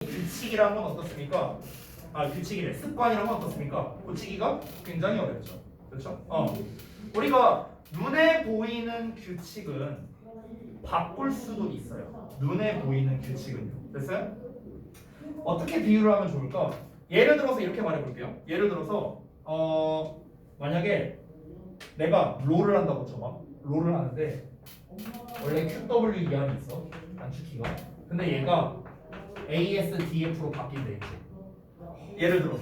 규칙이란 건 어떻습니까? 규칙이래. 습관이란 건 어떻습니까? 고치기가 굉장히 어렵죠. 그렇죠? 우리가 눈에 보이는 규칙은 바꿀 수도 있어요. 눈에 보이는 규칙은요. 됐어요? 어떻게 비유를 하면 좋을까? 예를 들어서 이렇게 말해볼게요. 예를 들어서 만약에 내가 롤을 한다고 쳐봐. 롤을 하는데 원래 QW 이항이 있어. 단축키가. 근데 얘가 ASDF로 바뀐대 이제. 예를 들어서.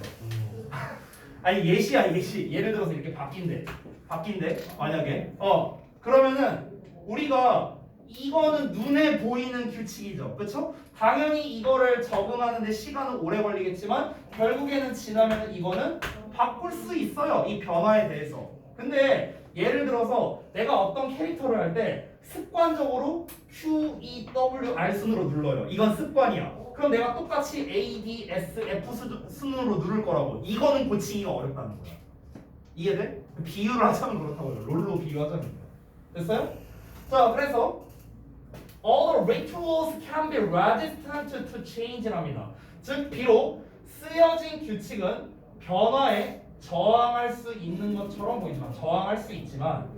아니 예시야 예시. 예를 들어서 이렇게 바뀐대. 만약에 그러면은 우리가 이거는 눈에 보이는 규칙이죠. 그렇죠? 당연히 이거를 적응하는데 시간은 오래 걸리겠지만 결국에는 지나면 이거는 바꿀 수 있어요. 이 변화에 대해서. 근데 예를 들어서 내가 어떤 캐릭터를 할 때 습관적으로 Q, E, W, R 순으로 눌러요. 이건 습관이야. 그럼 내가 똑같이 A, D, S, F 순으로 누를 거라고. 이거는 고치기가 어렵다는 거야. 이해돼? 비유를 하자면 그렇다고요. 롤로 비유하자면. 됐어요? 자, 그래서 all the rituals can be resistant to change랍니다. 즉, 비록 쓰여진 규칙은 변화에 저항할 수 있는 것처럼 보이지만 저항할 수 있지만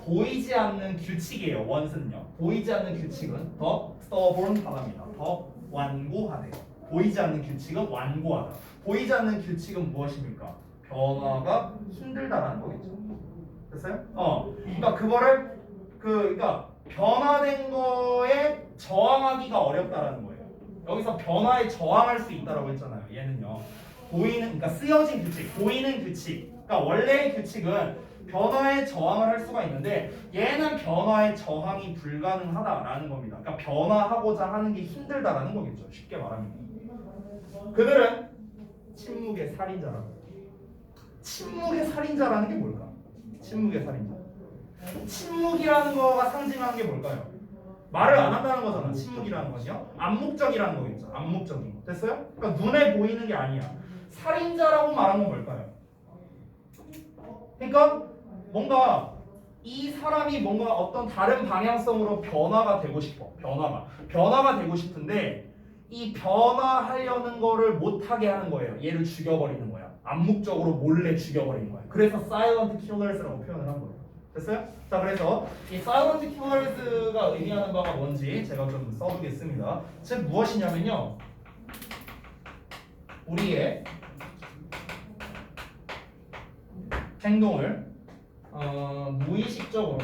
보이지 않는 규칙이에요. 원은요. 보이지 않는 규칙은 더 stubborn하답니다. 더 완고하대요. 보이지 않는 규칙은 완고하다. 보이지 않는 규칙은 무엇입니까? 변화가 힘들다라는 거겠죠. 됐어요? 그러니까 그거를 그러니까 변화된 거에 저항하기가 어렵다라는 거예요. 여기서 변화에 저항할 수 있다라고 했잖아요. 얘는요. 그러니까 쓰여진 규칙, 보이는 규칙. 그러니까 원래의 규칙은 변화에 저항을 할 수가 있는데 얘는 변화에 저항이 불가능하다라는 겁니다. 그러니까 변화하고자 하는 게 힘들다라는 거겠죠. 쉽게 말하면. 그들은 침묵의 살인자라고. 침묵의 살인자라는 게 뭘까? 침묵의 살인자. 침묵이라는 거가 상징하는 게 뭘까요? 말을 안 한다는 거잖아. 침묵이라는 건요. 암묵적이라는 거겠죠. 암묵적인 거. 됐어요? 그러니까 눈에 보이는 게 아니야. 살인자라고 말한 건 뭘까요? 그러니까 뭔가 이 사람이 뭔가 어떤 다른 방향성으로 변화가 되고 싶어. 변화가 되고 싶은데 이 변화하려는 거를 못하게 하는 거예요. 얘를 죽여버리는 거야. 암묵적으로 몰래 죽여버리는 거야. 그래서 silent killers라고 표현을 한 거예요. 됐어요? 자, 그래서 이 silent killers가 의미하는 바가 뭔지 제가 좀 써두겠습니다. 즉 무엇이냐면요. 우리의 행동을 무의식적으로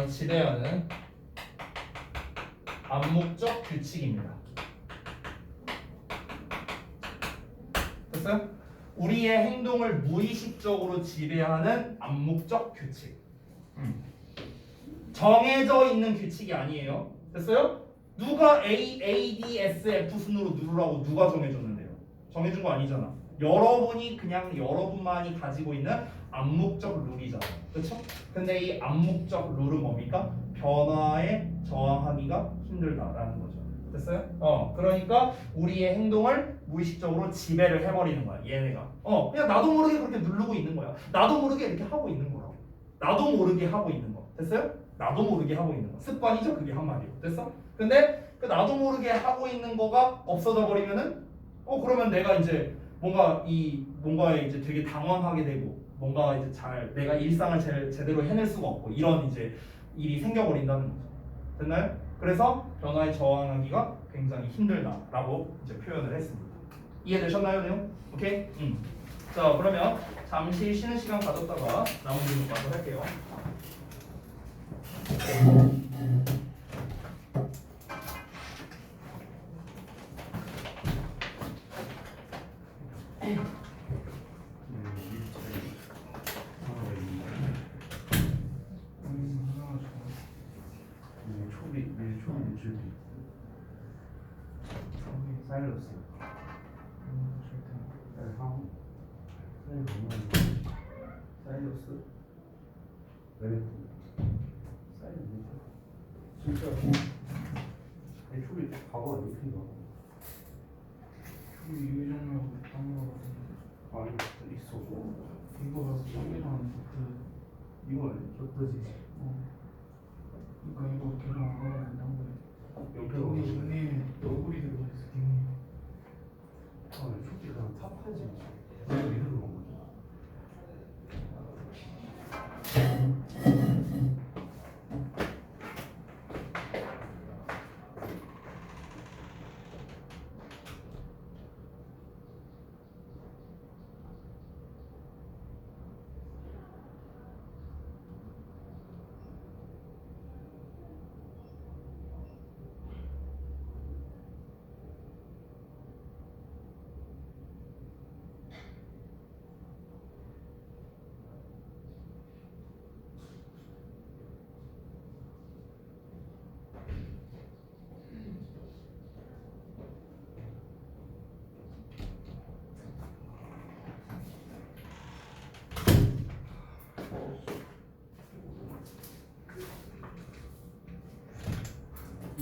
지배하는 암묵적 규칙입니다. 됐어요? 우리의 행동을 무의식적으로 지배하는 암묵적 규칙. 정해져 있는 규칙이 아니에요. 됐어요? 누가 A, D, S, F 순으로 누르라고 누가 정해줬는데요? 정해준 거 아니잖아. 여러분이 그냥 여러분만이 가지고 있는 암묵적 룰이잖아요. 그렇죠? 근데 이 암묵적 룰은 뭡니까? 변화에 저항하기가 힘들다라는 거죠. 됐어요? 그러니까 우리의 행동을 무의식적으로 지배를 해버리는 거야. 얘네가. 그냥 나도 모르게 그렇게 누르고 있는 거야. 나도 모르게 이렇게 하고 있는 거라고. 나도 모르게 하고 있는 거. 됐어요? 나도 모르게 하고 있는 거. 습관이죠. 그게 한마디로. 됐어? 근데 그 나도 모르게 하고 있는 거가 없어져 버리면은 그러면 내가 이제 뭔가에 이제 되게 당황하게 되고 뭔가 이제 내가 일상을 제대로 해낼 수가 없고 이런 이제 일이 생겨버린다는 거죠. 됐나요? 그래서 변화에 저항하기가 굉장히 힘들다라고 이제 표현을 했습니다. 이해되셨나요, 내용? 오케이? 자, 그러면 잠시 쉬는 시간 가졌다가 남은 질문 마저 할게요. 사일러스. 사일러스. 왜? 사일러스. 진짜. 초비 과거 아니야? 초비 유정하고 있던 거 같은데. 아니 있었고. 이거 가서 초비랑 이거 아니야? 젖더지. 그러니까 이거 걔랑 안 가면 된다는 거야.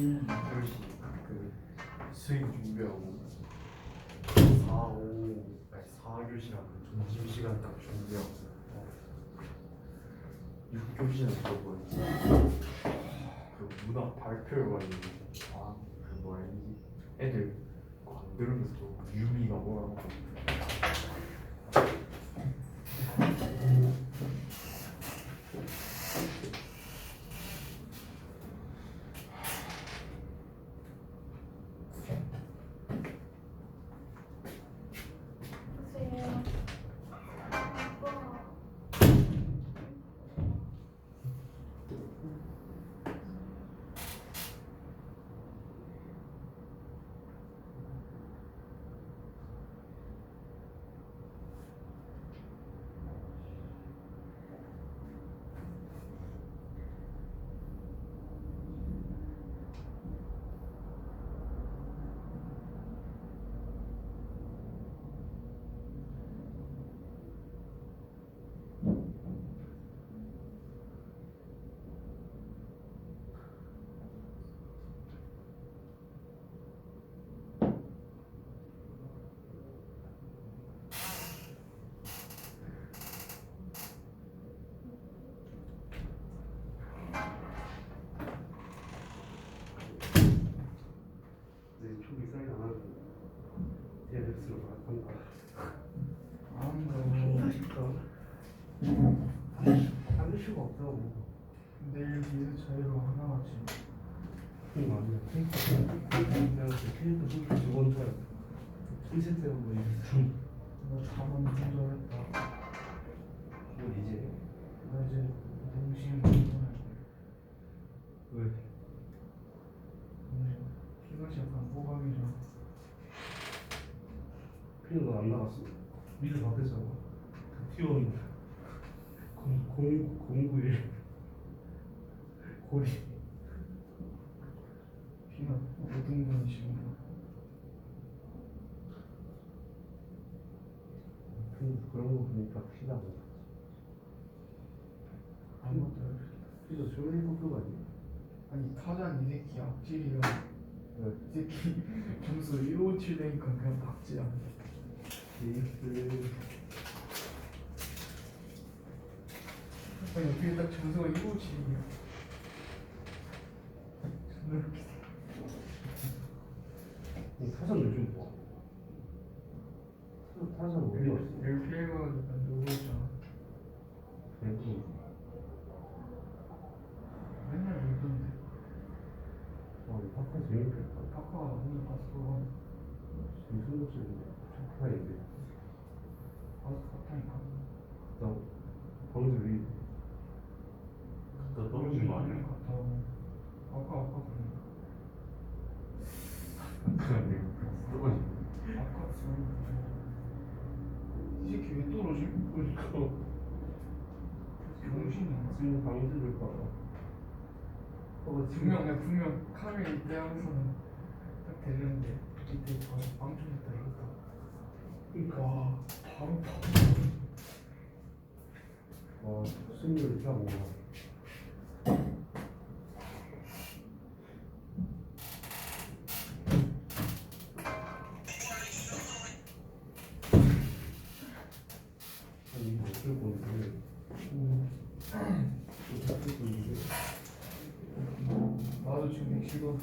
1, 2교시 그 수행 준비하고 4, 5, 아니 4교시랑 점심시간 딱 준비하고 6교시는 저거 그 문학 발표가 있는데 그 뭐라 해야 되지? 애들 그거 안 들으면서 유미가 뭐라고 보세요. 내 초기 사인 안 하고 DLX로 한다 아무도 아쉽다 할 수가 없다고 내일 기술 자유로 하나같이 그건 아니야 내가 캐릭터 소개 두번 타요 1세트 한번 이랬어 나 자만 충전했다. 뭐 이제 나 이제 농심 충전할 거야. 왜? 농심 피가 약간 호감이잖아. 피는 안 나갔어 미드 바뀌었잖아 T1 091 고리 피가 5등분이시구나. 그런 거 보니까 피가 안 나. 아무것도 안 해. 피가 쇼리 복도가 아니야? 아니 타잔 이 새끼 악질이야. 왜? 이 새끼 점수 157 되니까 그냥 박지야. 에이스 아니 어떻게 딱 점수가 157이냐. 존나 웃기다. 타전 요즘 뭐? 타전 어디 갔어? LPL가 누구 있잖아. 랭킹 맨날 울던데. 파카 재밌겠다 파카가 오늘 봤어. 무슨 목소리인데? 파카인데 봤어 봤다니까. 나 방금 갖다 떨어진 거 아니야? 갔다 오고. 아까 그래. 그냥 내가 떨어진 아까 소리. 이 새끼 왜 떨어지? 그러니까 병신이야. 지금 방지를 봐봐 분명 카메라 있대 하고서는 딱 되는데 이때 바로 빵점했다 이거다. 와 바로 와 승률 진짜 뭐야 아니 이거 어쩔 건데 어쩔 건데 나도 지금 엑시거든.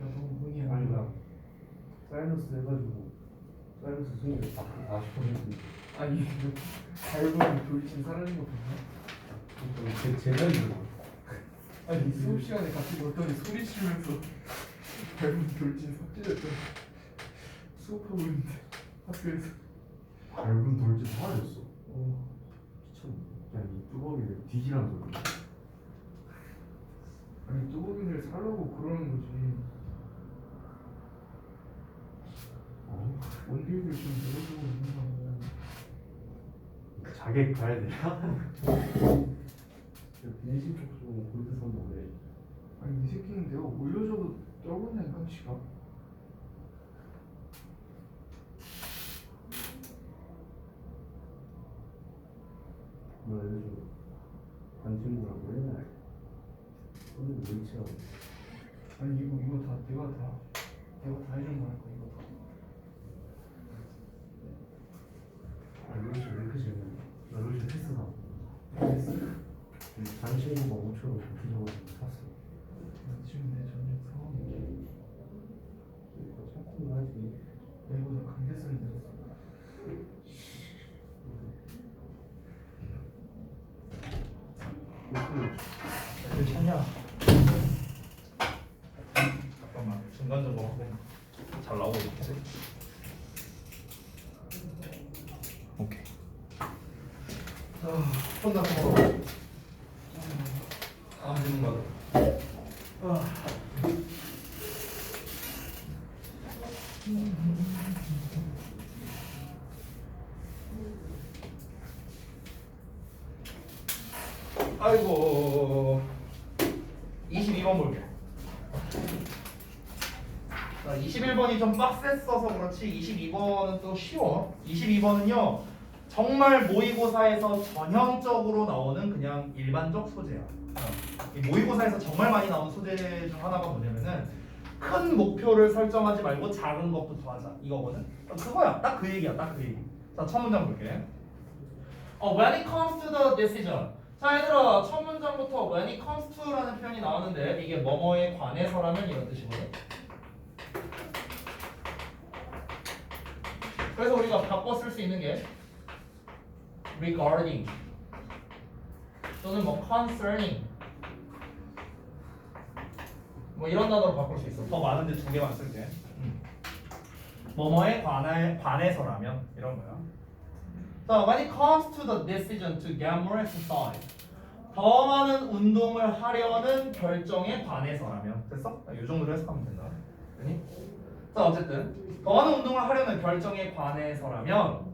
나 너무 흥이 안 아니 나. 나 사이너스 해가지고 사이너스 승률 40%인데 아니 밟은 돌진 사라진 거 봤나? 제자리구나 아니 수업 시간에 같이 놀더니 소리 치면서 밟은 돌진 삭제됐잖아. 수업하고 있는데 학교에서. 밟은 돌진 사라졌어 어. 미쳤네 야이 뚜벅이를 뒤지란 소리 아니 뚜벅이를 살라고 그러는 거지. 원딜들 좀 늘어주고 있는 거야. 자객 가야 되나? 민심 쪽으로 골드 선보네 아니 이 새끼는 내가 올려줘도 떨군다니까 지가. 뭐 요즘 반 친구랑 맨날 오늘 있죠. 아니 이거 다 내가 다 해준 거니까 이거 다. 로시 왜 이렇게 재밌냐? 나 로시 패스다. 알겠어. 단신호가 5초로 부서가지고 샀어. 지금 내 전력 상황이 이거 찾고 하지. 내보다 강제성이 늘었어. 왜 찾냐? 잠깐만 중간적으로 확인 잘 나오고 있겠지? 오케이. 혼자 먹어. 다음 질문 가자. 아이고 22번 볼게. 자, 21번이 좀 빡셌어서 그렇지 22번은 또 쉬워. 22번은요 정말 모의고사에서 전형적으로 나오는 그냥 일반적 소재야. 이 모의고사에서 정말 많이 나오는 소재 중 하나가 뭐냐면은 큰 목표를 설정하지 말고 작은 것부터 하자 이거거든. 그거야. 딱 그 얘기야. 딱 그 얘기. 자, 첫 문장 볼게. When it comes to the decision. 자, 얘들아, 첫 문장부터 when it comes to라는 표현이 나오는데 이게 뭐뭐에 관해서라면 이런 뜻이거든. 그래서 우리가 바꿔 쓸 수 있는 게 regarding 또는 뭐 concerning 뭐 이런 단어로 바꿀 수 있어. 더 많은데 두 개만 쓸게. 뭐뭐에 관해서라면 이런 거야. 자, when it comes to the decision to get more exercise, 더 많은 운동을 하려는 결정에 관해서라면 됐어? 이 정도로 해석하면 된다. 되니? 자, 어쨌든 더 많은 운동을 하려는 결정에 관해서라면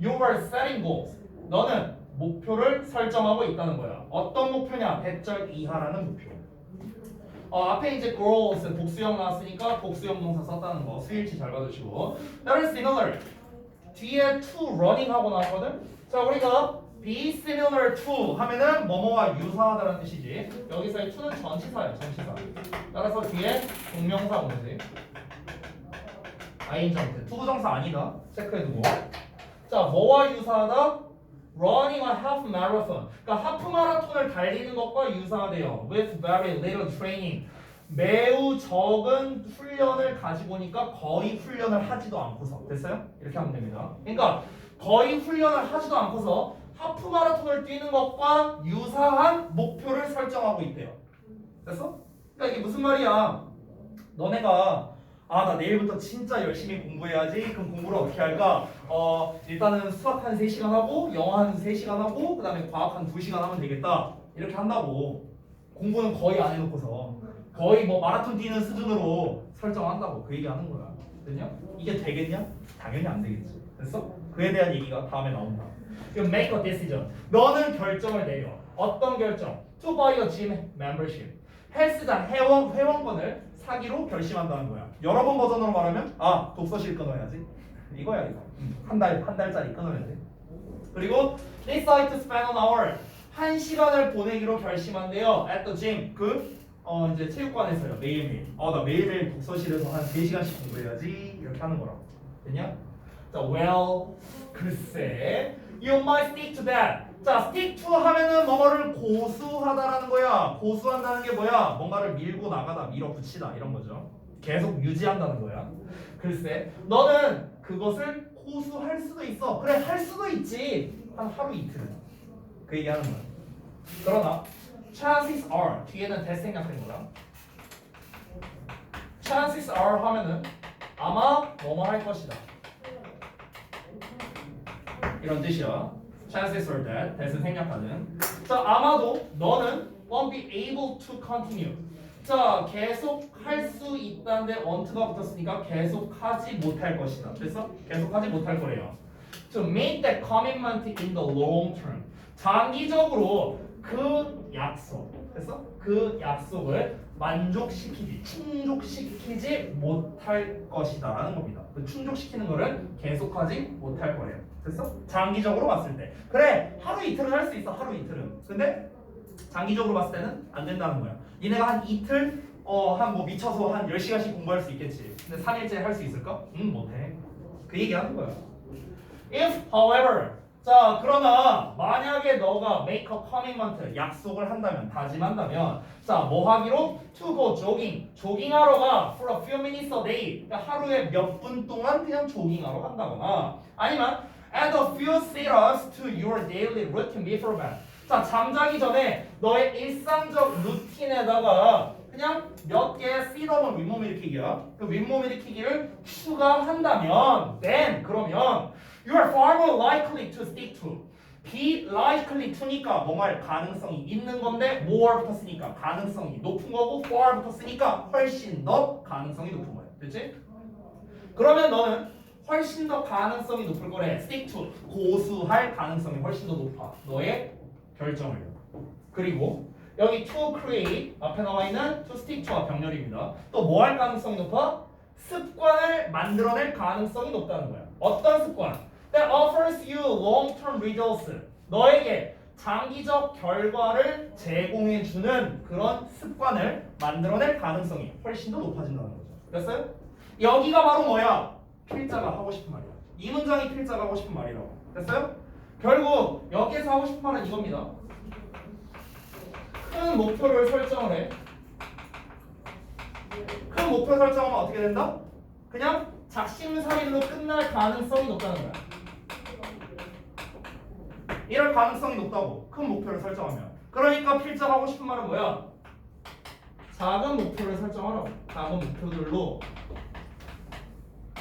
you are setting goals. 너는 목표를 설정하고 있다는 거야. 어떤 목표냐? 100절 이하라는 목표. 앞에 이제 goals 복수형 나왔으니까 복수형 동사 썼다는 거 수일치 잘 봐주시고. That is similar. 뒤에 to running 하고 나왔거든. 자, 우리가 be similar to 하면은 뭐뭐와 유사하다는 뜻이지. 여기서의 to는 전치사예요. 전치사. 따라서 뒤에 동명사 오는지. 아인정트. 투부정사 아니다. 체크해두고. 자, 뭐와 유사하다? Running a half marathon. 그러니까 하프 마라톤을 달리는 것과 유사하대요. With very little training. 매우 적은 훈련을 가지고 오니까 거의 훈련을 하지도 않고서. 됐어요? 이렇게 하면 됩니다. 그러니까 거의 훈련을 하지도 않고서 하프 마라톤을 뛰는 것과 유사한 목표를 설정하고 있대요. 됐어? 그러니까 이게 무슨 말이야? 너네가 나 내일부터 진짜 열심히 공부해야지. 그럼 공부를 어떻게 할까? 일단은 수학 한 3시간 하고 영어 한 3시간 하고 그 다음에 과학 한 2시간 하면 되겠다. 이렇게 한다고. 공부는 거의 안 해놓고서 거의 뭐 마라톤 뛰는 수준으로 설정한다고 그 얘기 하는 거야. 됐냐? 이게 되겠냐? 당연히 안 되겠지. 됐어? 그에 대한 얘기가 다음에 나온다. You make a decision. 너는 결정을 내려. 어떤 결정? To buy a gym membership. 헬스장 회원권을 사기로 결심한다는 거야. 여러 번 버전으로 말하면 독서실 끊어야지. 이거야 이거. 한 달짜리 끊어야 돼. 그리고 decide to spend an hour. 1시간을 보내기로 결심한대요. At the gym. 이제 체육관에서요. 매일매일. 나 매일매일 독서실에서 한 3시간씩 공부해야지. 이렇게 하는 거라고. 됐냐? 자, well, 글쎄. You might stick to that. 자, stick to 하면은 뭐뭐를 고수하다라는 거야. 고수한다는 게 뭐야? 뭔가를 밀고 나가다, 밀어붙이다 이런 거죠. 계속 유지한다는 거야. 글쎄, 너는 그것을 고수할 수도 있어. 그래, 할 수도 있지. 한 하루 이틀은. 그 얘기하는 거야. 그러나 chances are 뒤에는 that 생략된 거야. chances are 하면은 아마 뭐뭐 할 것이다. 이런 뜻이야. chances are that that은 생략하는. 자, 아마도 너는 won't be able to continue. 자, 계속 할 수 있다는데 won't가 붙었으니까 계속하지 못할 것이다. 됐어? 계속하지 못할 거래요. To make that commitment in the long term. 장기적으로 그 약속. 됐어? 그 약속을 만족시키지, 충족시키지 못할 것이다라는 겁니다. 그 충족시키는 거를 계속하지 못할 거래요. 됐어? 장기적으로 봤을 때. 그래, 하루 이틀은 할 수 있어. 하루 이틀은. 근데 장기적으로 봤을 때는 안 된다는 거야. 니네가 한 이틀 한 뭐 미쳐서 한 10시간씩 공부할 수 있겠지. 근데 3일째 할 수 있을까? 못해. 그 얘기하는 거야. If, however, 자 그러나 만약에 너가 make a commitment 약속을 한다면 다짐한다면 자 뭐 하기로 to go jogging 조깅하러 가 for a few minutes a day 그러니까 하루에 몇 분 동안 그냥 조깅하러 간다거나 아니면 add a few sit-ups to your daily routine before bed 자 잠자기 전에 너의 일상적 루틴에다가 그냥 몇 개의 sit-up은 윗몸 일으키기야 그 윗몸 일으키기를 추가한다면 then 그러면 you are far more likely to stick to. be likely to니까 뭐할 가능성이 있는 건데 more 붙었으니까 가능성이 높은 거고 far 붙었으니까 훨씬 더 가능성이 높은 거야. 됐지? 그러면 너는 훨씬 더 가능성이 높을 거래. stick to. 고수할 가능성이 훨씬 더 높아. 너의 결정을. 그리고 여기 to create 앞에 나와 있는 to stick to와 병렬입니다. 또 뭐 할 가능성이 높아? 습관을 만들어낼 가능성이 높다는 거야. 어떤 습관? That offers you long-term results. 너에게 장기적 결과를 제공해주는 그런 습관을 만들어낼 가능성이 훨씬 더 높아진다는 거죠. 됐어요? 여기가 바로 뭐야? 필자가 하고 싶은 말이야. 이 문장이 필자가 하고 싶은 말이라고. 됐어요? 결국 여기에서 하고 싶은 말은 이겁니다. 큰 목표를 설정을 해. 큰 목표 설정하면 어떻게 된다? 그냥 작심삼일로 끝날 가능성이 높다는 거야. 이럴 가능성이 높다고 큰 목표를 설정하면 그러니까 필자가 하고 싶은 말은 뭐야? 작은 목표를 설정하라고 작은 목표들로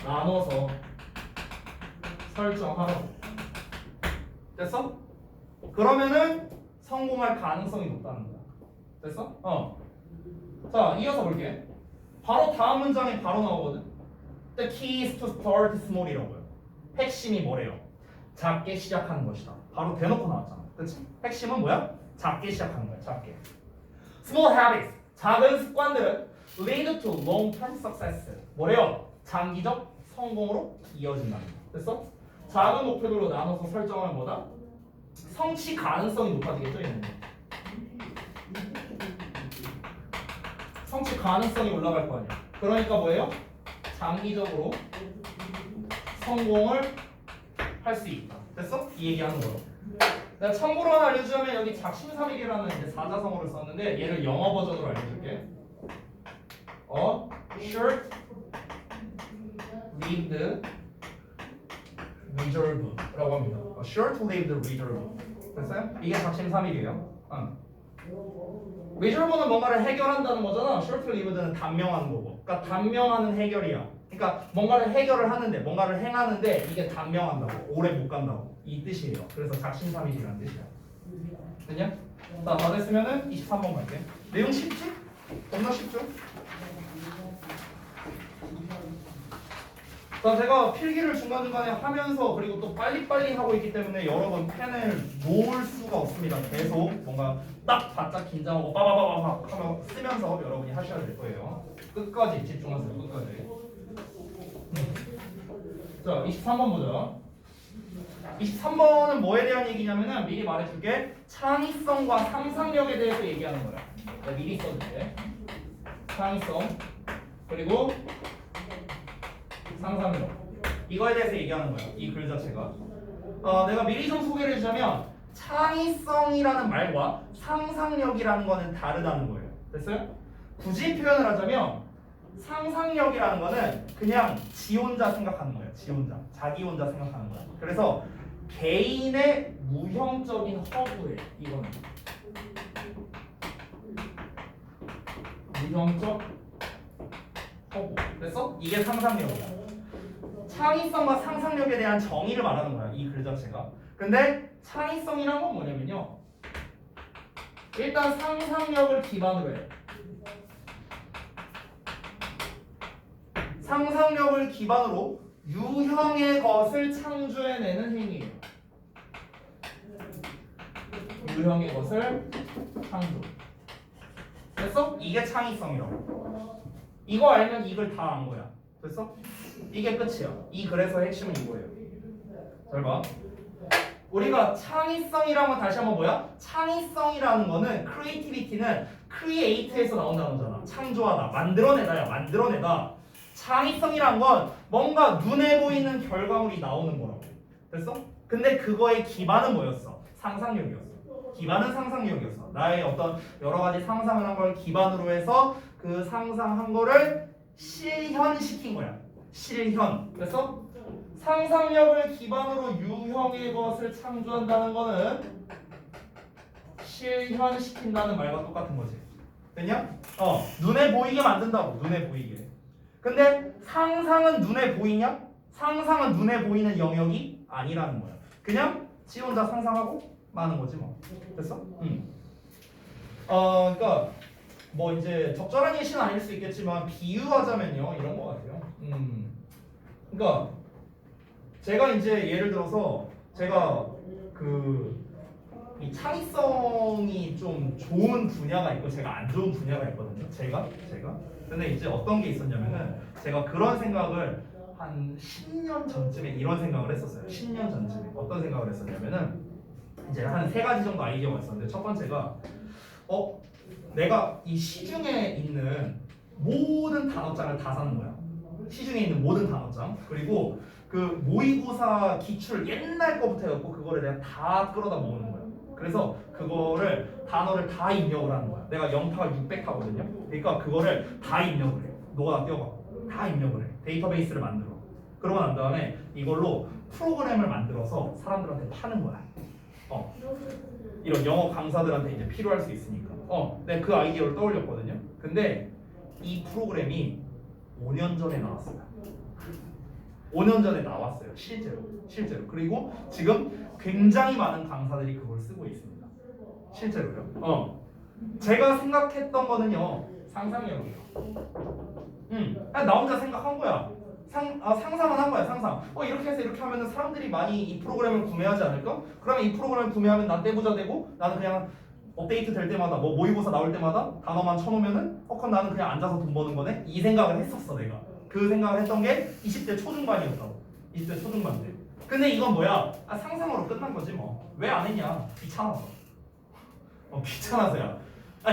나눠서 설정하라고 됐어? 그러면은 성공할 가능성이 높다는 거야 됐어? 자 이어서 볼게 바로 다음 문장이 바로 나오거든 The key is to start small이라고요 핵심이 뭐래요? 작게 시작하는 것이다. 바로 대놓고 나왔잖아. 그치? 핵심은 뭐야? 작게 시작하는 거야. 작게. Small habits. 작은 습관들은 lead to long-term success. 뭐래요? 장기적 성공으로 이어진다는 거야. 됐어? 작은 목표들로 나눠서 설정하면 뭐다? 성취 가능성이 높아지겠죠? 얘는. 성취 가능성이 올라갈 거 아니야. 그러니까 뭐예요? 장기적으로 성공을 할 수 있다. 됐어? 이 얘기하는 거로. 내가 참고로 하나 알려주자면 여기 작심삼일이라는 이제 사자성어를 썼는데 얘를 영어 버전으로 알려줄게. short lived reserve라고 합니다. short lived reserve. 됐어요? 이게 작심삼일이에요. reserve는 뭔가를 해결한다는 거잖아. short lived는 단명하는 거고. 그러니까 단명하는 해결이야. 그러니까 뭔가를 해결을 하는데 뭔가를 행하는데 이게 단명한다고 오래 못 간다고 이 뜻이에요. 그래서 작심삼일이라는 뜻이야. 됐냐? 자, 다 됐으면은 23번 갈게. 내용 쉽지? 겁나 쉽죠? 자, 제가 필기를 중간중간에 하면서 그리고 또 빨리빨리 하고 있기 때문에 여러 번 펜을 놓을 수가 없습니다. 계속 뭔가 딱 바짝 긴장하고 빠바바바박 하면 쓰면서 여러분이 하셔야 될 거예요. 끝까지 집중하세요. 끝까지. 자, 23번 보자. 23번은 뭐에 대한 얘기냐면은 미리 말해줄게. 창의성과 상상력에 대해서 얘기하는 거야. 내가 미리 써줄게. 창의성 그리고 상상력 이거에 대해서 얘기하는 거야. 이 글 자체가. 내가 미리 좀 소개를 해주자면 창의성이라는 말과 상상력이라는 거는 다르다는 거예요. 됐어요? 굳이 표현을 하자면 상상력이라는 거는 그냥 지 혼자 생각하는 거예요. 지 혼자. 자기 혼자 생각하는 거야. 그래서 개인의 무형적인 허구에 이거는 무형적 허구. 됐어? 이게 상상력이야. 창의성과 상상력에 대한 정의를 말하는 거야. 이 글 자체가. 근데 창의성이란 건 뭐냐면요. 일단 상상력을 기반으로 해. 상상력을 기반으로 유형의 것을 창조해내는 행위예요. 유형의 것을 창조. 됐어? 이게 창의성이라고. 이거 알면 이 글 다 안 거야. 됐어? 이게 끝이야. 이 글에서 핵심은 이거예요. 잘 봐. 우리가 창의성이라는 건 다시 한번 뭐야? 창의성이라는 거는 creativity는 create에서 나온 단어잖아. 창조하다, 만들어내다야, 만들어내다. 창의성이란 건 뭔가 눈에 보이는 결과물이 나오는 거라고. 됐어? 근데 그거의 기반은 뭐였어? 상상력이었어. 기반은 상상력이었어. 나의 어떤 여러 가지 상상을 한 걸 기반으로 해서 그 상상한 거를 실현시킨 거야. 실현. 그래서 상상력을 기반으로 유형의 것을 창조한다는 거는 실현시킨다는 말과 똑같은 거지. 됐냐? 눈에 보이게 만든다고. 눈에 보이게. 근데 상상은 눈에 보이냐? 상상은 눈에 보이는 영역이 아니라는 거야. 그냥 지 혼자 상상하고 마는 거지 뭐. 됐어? 그러니까 뭐 이제 적절한 예시는 아닐 수 있겠지만 비유하자면요 이런 거 같아요. 그러니까 제가 이제 예를 들어서 제가 이 창의성이 좀 좋은 분야가 있고 제가 안 좋은 분야가 있거든요. 제가. 근데 이제 어떤 게 있었냐면은 제가 그런 생각을 한 10년 전쯤에 이런 생각을 했었어요. 10년 전쯤에 어떤 생각을 했었냐면은 이제 한 3가지 정도 아이디어가 있었는데 첫 번째가 내가 이 시중에 있는 모든 단어장을 다 사는 거야. 시중에 있는 모든 단어장. 그리고 그 모의고사 기출 옛날 거부터 해갖고 그거를 내가 다 끌어다 모으는 거야. 그래서 그거를 단어를 다 입력을 하는 거야. 내가 영타가 600타거든요. 그러니까 그거를 다 입력을 해. 너가 다 떼어봐. 다 입력을 해. 데이터베이스를 만들어. 그러고 난 다음에 이걸로 프로그램을 만들어서 사람들한테 파는 거야. 이런 영어 강사들한테 이제 필요할 수 있으니까. 내가 그 아이디어를 떠올렸거든요. 근데 이 프로그램이 5년 전에 나왔어요. 5년 전에 나왔어요. 실제로. 그리고 지금 굉장히 많은 강사들이 그걸 쓰고 있습니다. 실제로요. 제가 생각했던 거는요. 상상력이에요. 나 혼자 생각한 거야. 상상은 한 거야. 상상. 이렇게 해서 이렇게 하면은 사람들이 많이 이 프로그램을 구매하지 않을까? 그러면 이 프로그램을 구매하면 나 떼부자 되고 나는 그냥 업데이트 될 때마다 뭐 모의고사 나올 때마다 단어만 쳐놓으면은 그럼 나는 그냥 앉아서 돈 버는 거네? 이 생각을 했었어 내가. 그 생각을 했던 게 20대 초중반이었다고. 20대 초중반 때. 근데 이건 뭐야? 상상으로 끝난 거지 뭐. 왜 안 했냐? 귀찮아서. 귀찮아서야.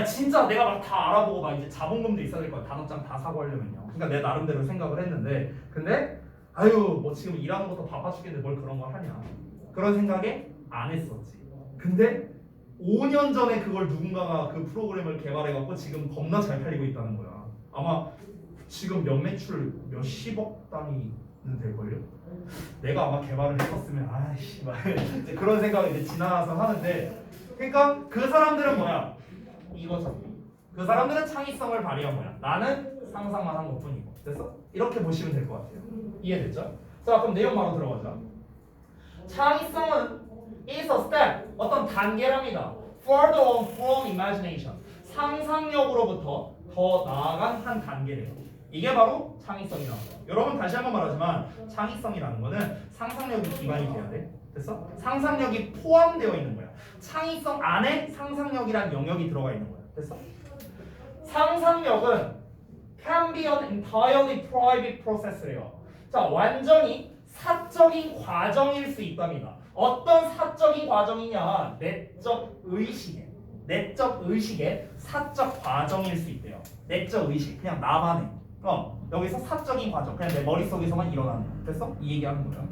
진짜 내가 막 다 알아보고 막 이제 자본금도 있어야 될 거야. 단어장 다 사고 하려면요. 그러니까 내 나름대로 생각을 했는데 근데 뭐 지금 일하는 것도 바빠 죽겠는데 뭘 그런 걸 하냐. 그런 생각에 안 했었지. 근데 5년 전에 그걸 누군가가 그 프로그램을 개발해갖고 지금 겁나 잘 팔리고 있다는 거야. 아마 지금 매출 몇십억 단위는 될걸요? 내가 아마 개발을 했었으면 아이씨 막 그런 생각이 이제 지나서 하는데 그러니까 그 사람들은 뭐야? 이거죠. 그 사람들은 창의성을 발휘한 거야. 나는 상상만 한 것뿐이고. 됐어? 이렇게 보시면 될 것 같아요. 이해됐죠? 자 그럼 내용 바로 들어가자. 창의성은 is a step, 어떤 단계랍니다. Further on from imagination, 상상력으로부터 더 나아간 한 단계래요. 이게 바로 창의성이라는 거. 여러분 다시 한번 말하지만 창의성이라는 거는 상상력이 기반이 돼야 돼. 됐어? 상상력이 포함되어 있는 거야. 창의성 안에 상상력이란 영역이 들어가 있는 거야. 됐어? 상상력은 can be an entirely private process래요. 자, 완전히 사적인 과정일 수 있답니다. 어떤 사적인 과정이냐? 내적 의식의 사적 과정일 수 있대요. 내적 의식, 그냥 나만의. 여기서 사적인 과정, 그냥 내 머릿속에서만 일어나는 거. 됐어? 이 얘기하는 거야.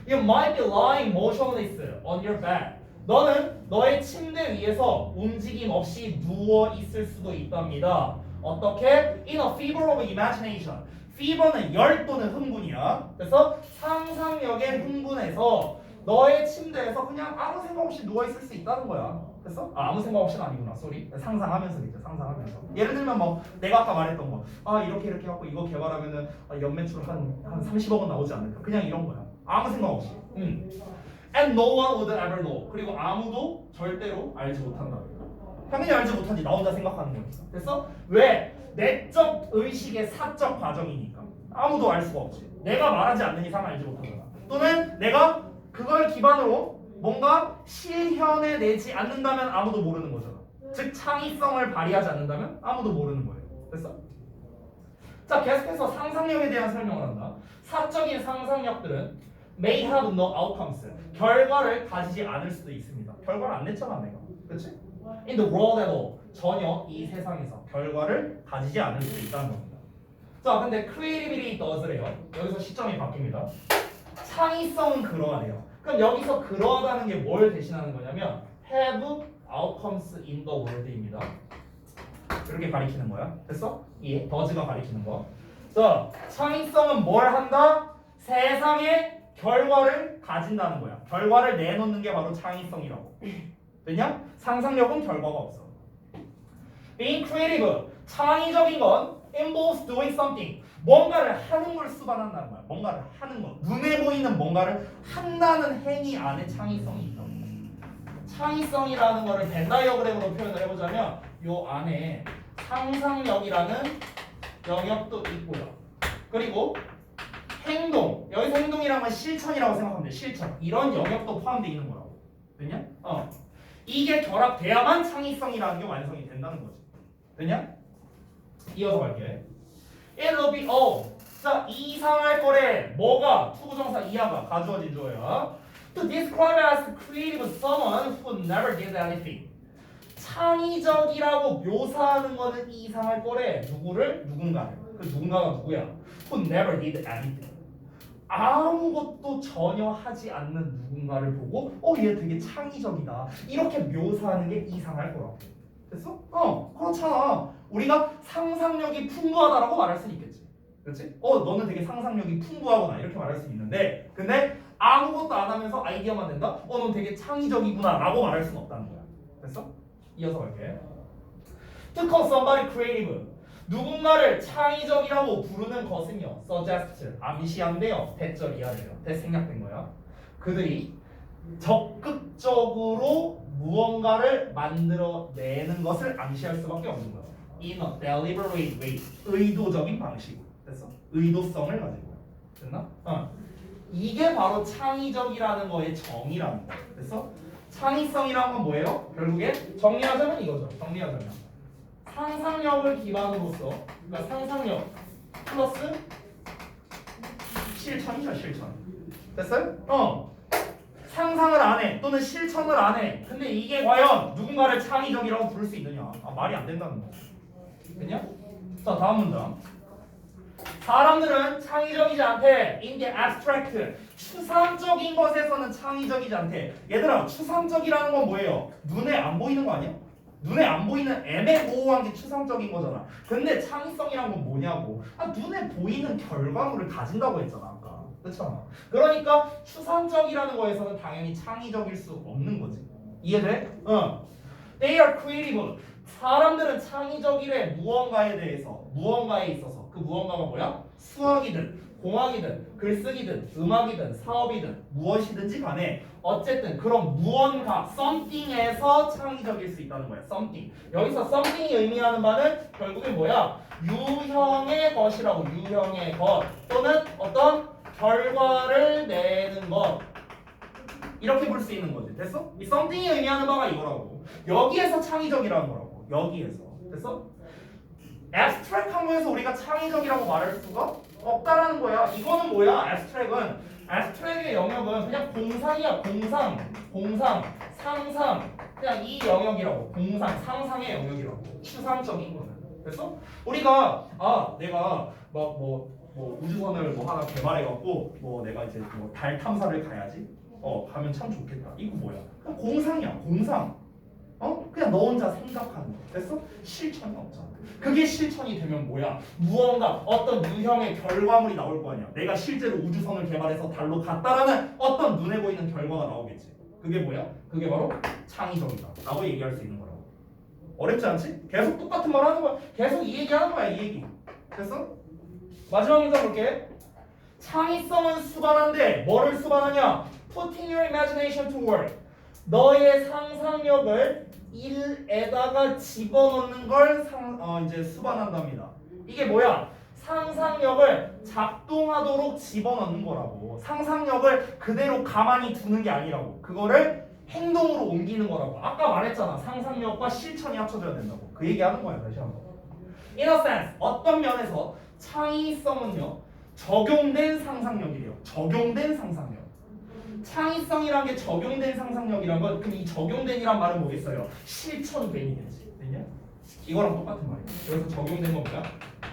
You might be lying motionless on your bed. 너는 너의 침대 위에서 움직임 없이 누워 있을 수도 있답니다. 어떻게? In a fever of imagination. fever는 열 또는 흥분이야. 그래서 상상력에 흥분해서 너의 침대에서 그냥 아무 생각 없이 누워 있을 수 있다는 거야. 됐어? 아무 생각 없이는 아니구나. 쏘리. 상상하면서 있죠. 상상하면서. 예를 들면 뭐 내가 아까 말했던 거. 이렇게 갖고 이거 개발하면은 연매출 한 30억은 나오지 않을까. 그냥 이런 거야. 아무 생각 없이. And no one would ever know. 그리고 아무도 절대로 알지 못한다. 당연히 알지 못하지. 나 혼자 생각하는 거니까. 됐어? 왜? 내적 의식의 사적 과정이니까. 아무도 알 수가 없지. 내가 말하지 않는 이상 알지 못하잖아. 또는 내가 그걸 기반으로 뭔가 실현해내지 않는다면 아무도 모르는 거잖아. 즉 창의성을 발휘하지 않는다면 아무도 모르는 거예요. 됐어? 자, 계속해서 상상력에 대한 설명을 한다. 사적인 상상력들은 may have no outcomes. 결과를 가지지 않을 수도 있습니다. 결과를 안 냈잖아 내가. 그렇지? In the world at all. 전혀 이 세상에서 결과를 가지지 않을 수 있다는 겁니다. 자, 근데 creativity does래요. 여기서 시점이 바뀝니다. 창의성은 그러하대요. 그럼 여기서 그러하다는 게 뭘 대신하는 거냐면 have outcomes in the world입니다. 이렇게 가리키는 거야. 됐어? 이 does가 가리키는 거. 자, 창의성은 뭘 한다? 세상에 결과를 가진다는 거야. 결과를 내놓는 게 바로 창의성이라고. 됐냐? 상상력은 결과가 없어. Being creative, 창의적인 건 involves doing something. 뭔가를 하는 걸 수반한다는 거야. 뭔가를 하는 거. 눈에 보이는 뭔가를 한다는 행위 안에 창의성이 있다고. 창의성이라는 거를 벤 다이어그램으로 표현을 해보자면 요 안에 상상력이라는 영역도 있고요. 그리고 행동. 여기서 행동이란 건 실천이라고 생각하면 돼. 실천. 이런 영역도 포함되어 있는 거라고. 됐냐? 이게 결합돼야만 창의성이라는 게 완성이 된다는 거지. 됐냐? 이어서 갈게. It will be all. 자, 이상할 거래. 뭐가? 투부정사 이하가 가주어진 주어야. To describe as creative someone who never did anything. 창의적이라고 묘사하는 거는 이상할 거래. 누구를? 누군가를. 그 누군가가 누구야? Who never did anything. 아무것도 전혀 하지 않는 누군가를 보고 얘 되게 창의적이다. 이렇게 묘사하는 게 이상할 거라고. 됐어? 그렇잖아. 우리가 상상력이 풍부하다라고 말할 수 있겠지. 그렇지? 너는 되게 상상력이 풍부하구나. 이렇게 말할 수 있는데 근데 아무것도 안 하면서 아이디어만 낸다? 넌 되게 창의적이구나. 라고 말할 수는 없다는 거야. 됐어? 이어서 갈게. To call somebody creative. 누군가를 창의적이라고 부르는 것은요. suggest, 암시한대요. 대절 이하래요. 대생략된 거야. 그들이 적극적으로 무언가를 만들어내는 것을 암시할 수밖에 없는 거야. In a deliberate way. 의도적인 방식으로. 됐어? 의도성을 가지고. 됐나? 이게 바로 창의적이라는 거의 정의라는 거야. 됐어? 창의성이라는 건 뭐예요? 결국에 정리하자면 이거죠. 정리하자면 상상력을 기반으로서, 그러니까 상상력 플러스 실천이죠. 실천. 됐어요? 상상을 안 해 또는 실천을 안 해. 근데 이게 과연 누군가를 창의적이라고 부를 수 있느냐? 말이 안 된다는 거. 됐냐? 자, 다음 문장. 사람들은 창의적이지 않대. In the abstract. 추상적인 것에서는 창의적이지 않대. 얘들아, 추상적이라는 건 뭐예요? 눈에 안 보이는 거 아니야? 눈에 안 보이는 애매모호한 게 추상적인 거잖아. 근데 창의성이란 건 뭐냐고. 눈에 보이는 결과물을 가진다고 했잖아 아까. 그렇잖아. 그러니까 추상적이라는 거에서는 당연히 창의적일 수 없는 거지. 이해돼? They are creative. 사람들은 창의적이래. 무언가에 대해서, 무언가에 있어서. 그 무언가가 뭐야? 수학이든 공학이든 글쓰기든 음악이든 사업이든 무엇이든지 간에 어쨌든 그런 무언가 something에서 창의적일 수 있다는 거야. something. 여기서 something이 의미하는 바는 결국에 뭐야? 유형의 것이라고. 유형의 것 또는 어떤 결과를 내는 것. 이렇게 볼 수 있는 거지. 됐어? 이 something이 의미하는 바가 이거라고. 여기에서 창의적이라는 거라고. 여기에서. 됐어? abstract한 거에서 우리가 창의적이라고 말할 수가 없다라는 거야. 이거는 뭐야? abstract의 영역은 그냥 공상이야. 공상, 상상. 그냥 이 영역이라고. 공상, 상상의 영역이라고. 추상적인 거는. 됐어? 우리가 내가 막 뭐 우주선을 뭐 하나 개발해갖고 내가 이제 달 탐사를 가야지. 가면 참 좋겠다. 이거 뭐야? 그냥 공상이야. 공상. 그냥 너 혼자 생각하는 거. 됐어? 실천이 없잖아. 그게 실천이 되면 뭐야? 무언가 어떤 유형의 결과물이 나올 거 아니야. 내가 실제로 우주선을 개발해서 달로 갔다라는 어떤 눈에 보이는 결과가 나오겠지. 그게 뭐야? 그게 바로 창의적이다 라고 얘기할 수 있는 거라고. 어렵지 않지? 계속 똑같은 말 하는 거야. 계속 이 얘기하는 거야. 이 얘기. 됐어? 마지막 문장 볼게. 창의성은 수반한데 뭐를 수반하냐? Putting your imagination to work. 너의 상상력을 일에다가 집어넣는 걸 이제 수반한답니다. 이게 뭐야? 상상력을 작동하도록 집어넣는 거라고. 상상력을 그대로 가만히 두는 게 아니라고. 그거를 행동으로 옮기는 거라고. 아까 말했잖아. 상상력과 실천이 합쳐져야 된다고. 그 얘기하는 거야. 다시 한번. In a sense, 어떤 면에서 창의성은요 적용된 상상력이래요. 적용된 상상력. 창의성이란 게 적용된 상상력이란 건 그럼 이 적용된이란 말은 뭐겠어요? 실천된이겠지. 됐냐? 이거랑 똑같은 말이에요. 그래서 적용된 건 뭐야?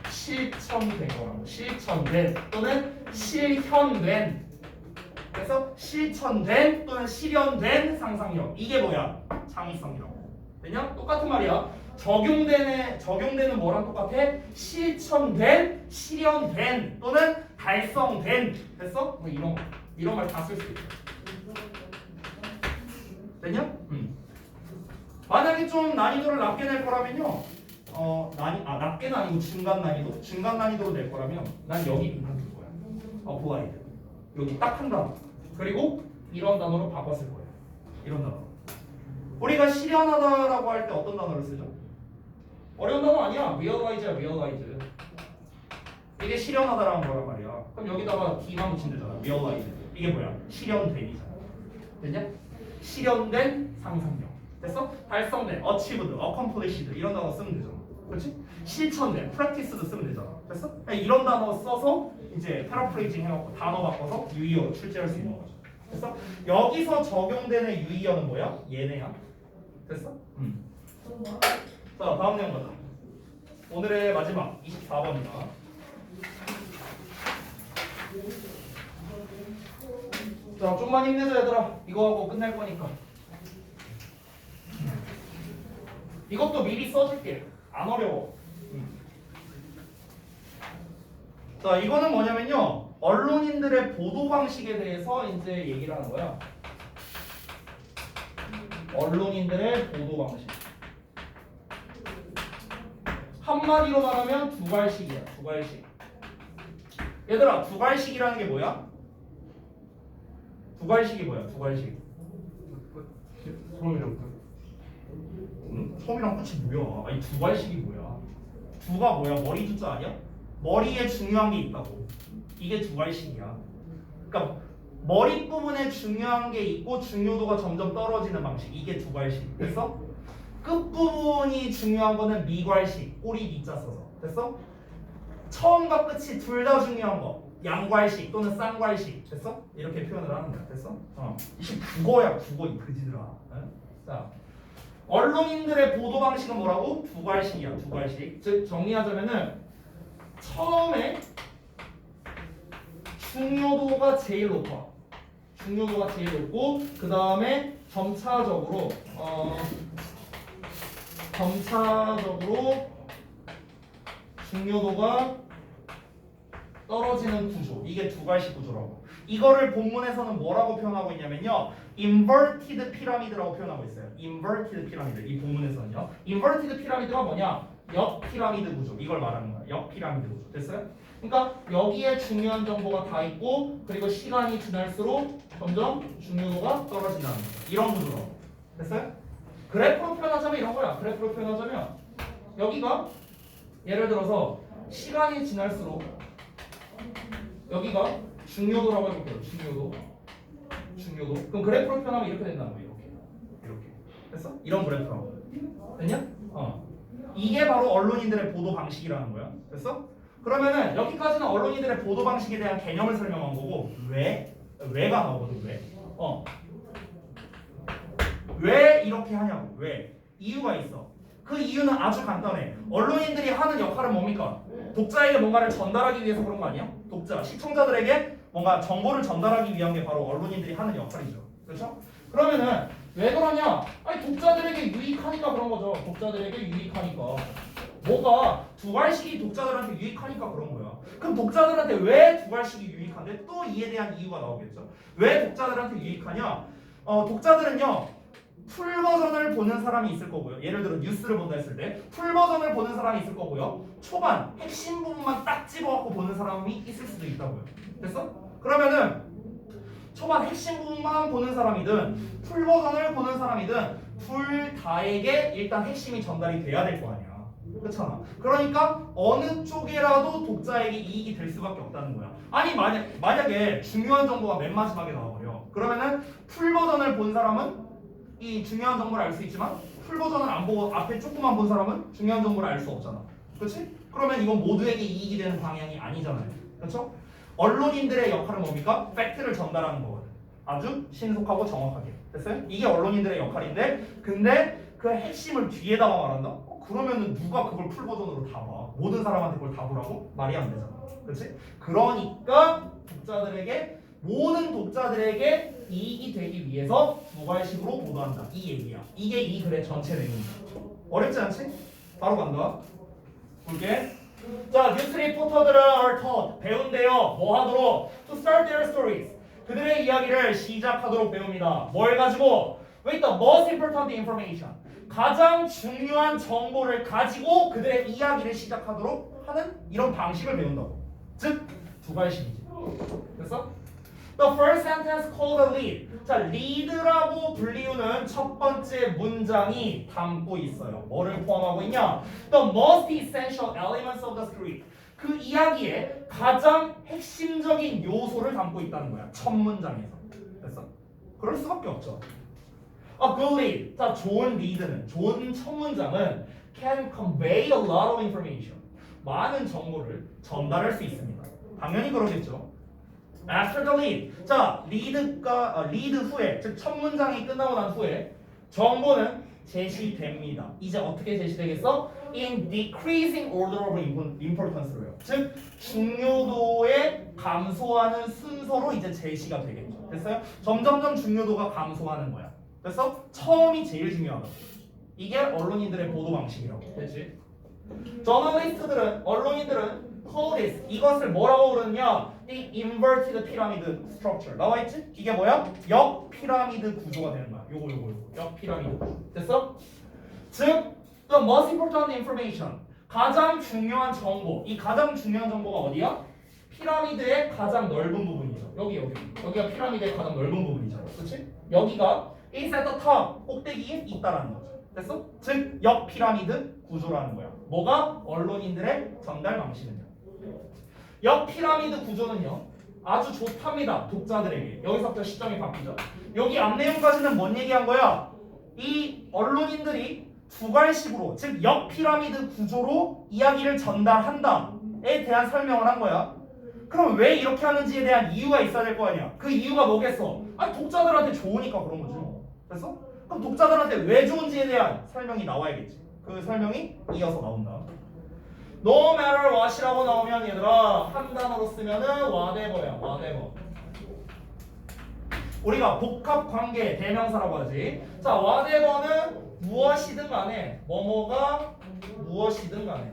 실천된 거라고. 실천된 또는 실현된. 그래서 실천된 또는 실현된 상상력. 이게 뭐야? 창의성이라고. 됐냐? 똑같은 말이야. 적용되는 뭐랑 똑같아? 실천된, 실현된 또는 달성된. 됐어? 뭐 이런 말 다 쓸 수 있어. 됐냐? 만약에 좀 난이도를 낮게 낼 거라면요. 낮게는 아니고 중간 난이도. 중간 난이도로 낼 거라면 난 여기 빈칸 둘 거야. 어플라이드. 여기 딱 한 단어. 그리고 이런 단어로 바꿨을 거예요. 이런 단어. 우리가 실현하다라고 할 때 어떤 단어를 쓰죠? 어려운 단어 아니야. realize야, realize. 이게 실현하다라는 거란 말이야. 그럼 여기다가 D만 붙이면 되잖아. realize. 이게 뭐야? 실현된이잖아. 됐냐? 실현된 상상력. 됐어? 달성된, achieved, accomplished 이런 단어 쓰면 되잖아. 그렇지? 실천된, practice도 쓰면 되잖아. 됐어? 이런 단어 써서 이제 패러프레이징 해갖고 단어 바꿔서 유의어로 출제할 수 있는 거죠. 됐어? 여기서 적용되는 유의어는 뭐야? 얘네야. 됐어? 자, 다음 내용 가자. 오늘의 마지막 24번이다. 자, 좀만 힘내자 얘들아. 이거 하고 끝날 거니까. 이것도 미리 써줄게. 안 어려워. 자, 이거는 뭐냐면요. 언론인들의 보도 방식에 대해서 이제 얘기를 하는 거야. 언론인들의 보도 방식. 한마디로 말하면 두괄식이야. 두괄식. 얘들아, 두괄식이라는 게 뭐야? 두괄식이 뭐야? 두괄식. 처음이랑 끝. 처음이랑 끝이 뭐야? 아니 두괄식이 뭐야? 두가 뭐야? 머리 두자 아니야? 머리에 중요한 게 있다고. 이게 두괄식이야. 그러니까 머리 부분에 중요한 게 있고 중요도가 점점 떨어지는 방식. 이게 두괄식. 됐어? 끝 부분이 중요한 거는 미괄식. 꼬리 미자 써서. 됐어? 처음과 끝이 둘 다 중요한 거. 양괄식 또는 쌍괄식. 됐어? 이렇게 표현을 하는 거야. 됐어? 이게 국어야. 국어 이 그지들아. 응? 자. 언론인들의 보도 방식은 뭐라고? 두괄식이야. 두괄식. 즉 정리하자면은 처음에 중요도가 제일 높아. 중요도가 제일 높고 그 다음에 점차적으로 중요도가 떨어지는 구조. 이게 두괄식 구조라고. 이거를 본문에서는 뭐라고 표현하고 있냐면요. inverted pyramid라고 표현하고 있어요. inverted pyramid. 이 본문에서는요. inverted pyramid가 뭐냐? 역 피라미드 구조. 이걸 말하는 거야. 역 피라미드 구조. 됐어요? 그러니까 여기에 중요한 정보가 다 있고 그리고 시간이 지날수록 점점 중요도가 떨어진다는 거죠. 이런 구조라고. 됐어요? 그래프로 표현하자면 이런 거야. 그래프로 표현하자면 여기가 예를 들어서 시간이 지날수록 여기가 중요도라고 해볼게요. 중요도. 그럼 그래프로 표현하면 이렇게 된다는 거예요. 이렇게. 됐어? 이런 그래프라고. 됐냐? 이게 바로 언론인들의 보도 방식이라는 거야. 됐어? 그러면은 여기까지는 언론인들의 보도 방식에 대한 개념을 설명한 거고 왜가 나오거든. 왜 이렇게 하냐고. 왜? 이유가 있어. 그 이유는 아주 간단해. 언론인들이 하는 역할은 뭡니까? 독자에게 뭔가를 전달하기 위해서 그런 거 아니야? 독자, 시청자들에게 뭔가 정보를 전달하기 위한 게 바로 언론인들이 하는 역할이죠. 그렇죠? 그러면은 왜 그러냐? 아니 독자들에게 유익하니까 그런 거죠. 독자들에게 유익하니까. 뭐가 두괄식이 독자들한테 유익하니까 그런 거야. 그럼 독자들한테 왜 두괄식이 유익한데? 또 이에 대한 이유가 나오겠죠. 왜 독자들한테 유익하냐? 독자들은요. 풀 버전을 보는 사람이 있을 거고요. 예를 들어 뉴스를 본다 했을 때 풀 버전을 보는 사람이 있을 거고요. 초반 핵심 부분만 딱 집어갖고 보는 사람이 있을 수도 있다고요. 됐어? 그러면은 초반 핵심 부분만 보는 사람이든 풀 버전을 보는 사람이든 둘 다에게 일단 핵심이 전달이 돼야 될 거 아니야. 그렇잖아. 그러니까 어느 쪽에라도 독자에게 이익이 될 수밖에 없다는 거야. 아니 만약에 중요한 정보가 맨 마지막에 나와버려. 그러면은 풀 버전을 본 사람은 이 중요한 정보를 알 수 있지만 풀 버전을 안 보고 앞에 조금만 본 사람은 중요한 정보를 알 수 없잖아. 그렇지? 그러면 이건 모두에게 이익이 되는 방향이 아니잖아요. 그렇죠? 언론인들의 역할은 뭡니까? 팩트를 전달하는 거거든. 아주 신속하고 정확하게. 됐어요? 이게 언론인들의 역할인데 근데 그 핵심을 뒤에다가 말한다? 그러면은 누가 그걸 풀 버전으로 다 봐? 모든 사람한테 그걸 다 보라고? 말이 안 되잖아. 그렇지? 그러니까 모든 독자들에게 이익이 되기 위해서 두괄식으로 보도한다. 이 얘기야. 이게 이 글의 전체 내용이야. 어렵지 않지? 바로 간다. 볼게. 자, 뉴스 리포터들은 are taught 배운대요. 뭐 하도록? To start their stories. 그들의 이야기를 시작하도록 배웁니다. 뭘 가지고? With the most important information. 가장 중요한 정보를 가지고 그들의 이야기를 시작하도록 하는 이런 방식을 배운다고. 즉, 두괄식이지. 됐어? The first sentence called a lead. 자, lead라고 불리우는 첫 번째 문장이 담고 있어요. 뭐를 포함하고 있냐? The most essential elements of the script. 그 이야기의 가장 핵심적인 요소를 담고 있다는 거야. 첫 문장에서. 됐어? 그럴 수밖에 없죠. A good lead. 자, 좋은 리드는, 좋은 첫 문장은 can convey a lot of information. 많은 정보를 전달할 수 있습니다. 당연히 그러겠죠. After the lead. 자, 리드 후에, 즉 첫 문장이 끝나고 난 후에 정보는 제시됩니다. 이제 어떻게 제시되겠어? In decreasing order of importance로요. 즉 중요도에 감소하는 순서로 이제 제시가 되겠죠. 됐어요? 점점점 중요도가 감소하는 거야. 됐어? 처음이 제일 중요하다. 이게 언론인들의 보도 방식이라고. 됐지? 언론인들은 call this 이것을 뭐라고 부르느냐? The inverted pyramid structure. 나와 있지? 이게 뭐야? 역 피라미드 구조가 되는 거야. 요거. 역 피라미드 구조. 됐어? 즉, the most important information. 가장 중요한 정보. 이 가장 중요한 정보가 어디야? 피라미드의 가장 넓은 부분이죠. 여기가 피라미드의 가장 넓은 부분이잖아. 그렇지? 여기가 is at the top. 꼭대기에 있다라는 거죠. 됐어? 즉, 역 피라미드 구조라는 거야. 뭐가? 언론인들의 전달 방식은요. 역 피라미드 구조는요 아주 좋답니다. 독자들에게. 여기서부터 시점이 바뀌죠. 여기 앞 내용까지는 뭔 얘기한 거야? 이 언론인들이 두괄식으로 즉 역 피라미드 구조로 이야기를 전달한다에 대한 설명을 한 거야. 그럼 왜 이렇게 하는지에 대한 이유가 있어야 될 거 아니야. 그 이유가 뭐겠어? 아니 독자들한테 좋으니까 그런 거지 뭐. 됐어? 그럼 독자들한테 왜 좋은지에 대한 설명이 나와야겠지. 그 설명이 이어서 나온다. No matter what이라고 나오면 얘들아 한 단어로 쓰면은 whatever야. whatever. 우리가 복합 관계 대명사라고 하지. 자, whatever는 무엇이든 간에 뭐뭐가 무엇이든 간에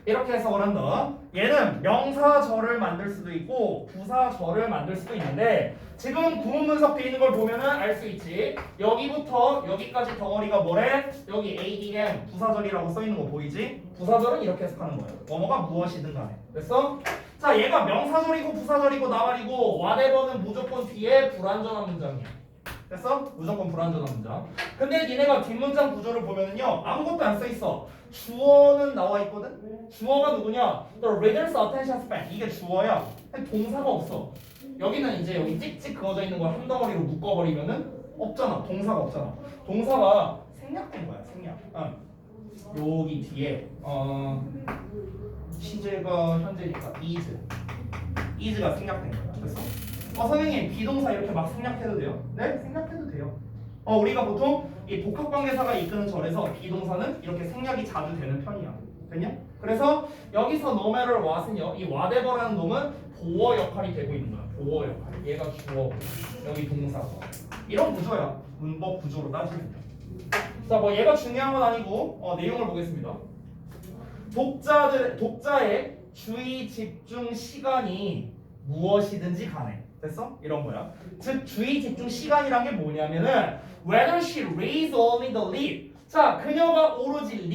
이렇게 해석을 한다. 얘는 명사절을 만들 수도 있고 부사절을 만들 수도 있는데 지금 구문 분석되어 있는 걸 보면은 알 수 있지. 여기부터 여기까지 덩어리가 뭐래? 여기 ADM 부사절이라고 써 있는 거 보이지? 부사절은 이렇게 해석하는 거예요. 뭐뭐가 무엇이든 간에. 됐어? 자, 얘가 명사절이고 부사절이고 나발이고 whatever는 무조건 뒤에 불완전한 문장이야. 됐어? 무조건 불완전한 문장. 근데 니네가 뒷문장 구조를 보면은요 아무것도 안 써 있어. 주어는 나와 있거든? 주어가 누구냐? The reader's attention span. 이게 주어야. 동사가 없어. 여기는 이제 여기 찍찍 그어져 있는 걸 한 덩어리로 묶어버리면은 없잖아. 동사가 없잖아. 동사가 생략된 거야. 생략. 여기 뒤에 시제가 현재니까 is가 생략된 거야. 됐어? 선생님 비동사 이렇게 막 생략해도 돼요? 네? 생략해도 돼요. 우리가 보통 이 복합관계사가 이끄는 절에서 비동사는 이렇게 생략이 자주 되는 편이야. 됐냐? 그래서 여기서 no matter what은요 이 whatever라는 놈은 보어 역할이 되고 있는 거야. 보어 역할. 얘가 주어, 여기 동사고. 이런 구조야. 문법 구조로 따지면요. 자, 뭐 얘가 중요한 건 아니고 내용을 보겠습니다. 독자의 주의 집중 시간이 무엇이든지 간에 됐어? 이런 거야. 즉 주의 집중 시간이란 게 뭐냐면은 whether she reads only the lead. 자, 그녀가 오로지